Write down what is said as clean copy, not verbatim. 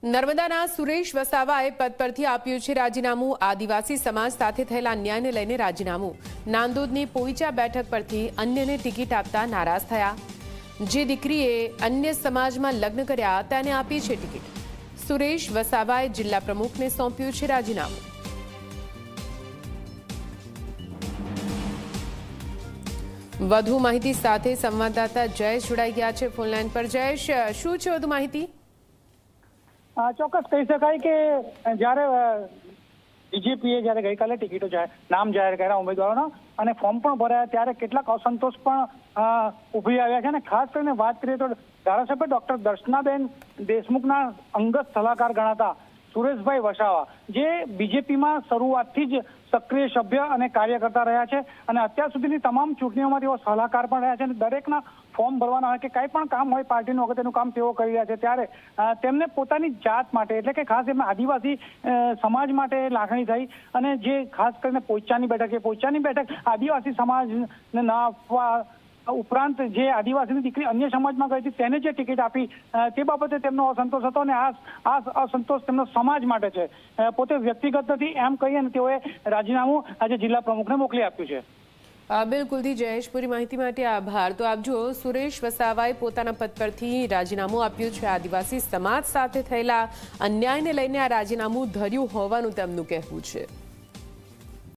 નર્મદાના સુરેશ વસાવાએ પદ પરથી આપ્યું છે રાજીનામું। આદિવાસી સમાજ સાથે થયેલા અન્યાયને લઈને રાજીનામું। નાંદોદની પોઈચા બેઠક પરથી અન્યને ટિકિટ આપતા નારાજ થયા। જે દીકરીએ અન્ય સમાજમાં લગ્ન કર્યા તેને આપી છે ટિકિટ। સુરેશ વસાવાએ જિલ્લા પ્રમુખને સોંપ્યું છે રાજીનામું। વધુ માહિતી સાથે સંવાદદાતા જયેશ જોડાઈ ગયા છે ફોનલાઈન પર। જયેશ, શું છે વધુ માહિતી? ચોક્કસ કહી શકાય કે જ્યારે બીજેપીએ જ્યારે ગઈકાલે ટિકિટો નામ જાહેર કર્યા ઉમેદવારોના અને ફોર્મ પણ ભર્યા ત્યારે કેટલાક અસંતોષ પણ ઉભરી આવ્યા છે। અને ખાસ કરીને વાત કરીએ તો ધારાસભ્ય ડોક્ટર દર્શનાબેન દેશમુખના અંગત સલાહકાર ગણાતા સુરેશભાઈ વસાવા જે બીજેપીમાં શરૂઆતથી જ સક્રિય સભ્ય અને કાર્યકર્તા રહ્યા છે અને અત્યાર સુધીની તમામ ચૂંટણીઓમાં તેઓ સલાહકાર પણ રહ્યા છે અને દરેકના ફોર્મ ભરવાના હોય કે કંઈ પણ કામ હોય પાર્ટીનું અગત્યનું કામ તેઓ કરી રહ્યા છે ત્યારે તેમને પોતાની જાત માટે એટલે કે ખાસ એમને આદિવાસી સમાજ માટે લાગણી થઈ અને જે ખાસ કરીને પોઈચાની બેઠક આદિવાસી સમાજને ના આપવા ઉપરાંત જે આદિવાસીની દીકરી અન્ય સમાજમાં ગઈ હતી તેને જે ટિકિટ આપી તે બાબતે તેમનો અસંતોષ હતો અને આ અસંતોષ તેમનો સમાજ માટે છે, પોતે વ્યક્તિગત નથી એમ કહી અને તેઓએ રાજીનામું આજે જિલ્લા પ્રમુખને મોકલી આપ્યું છે। બિલકુલથી જયેશ, પૂરી માહિતી માટે આભાર। તો આપ જુઓ, સુરેશ વસાવાએ પોતાના પદ પરથી રાજીનામું આપ્યું છે। આદિવાસી સમાજ સાથે થયેલા અન્યાયને લઈને આ રાજીનામું ધર્યું હોવાનું તેમનું કહેવું છે।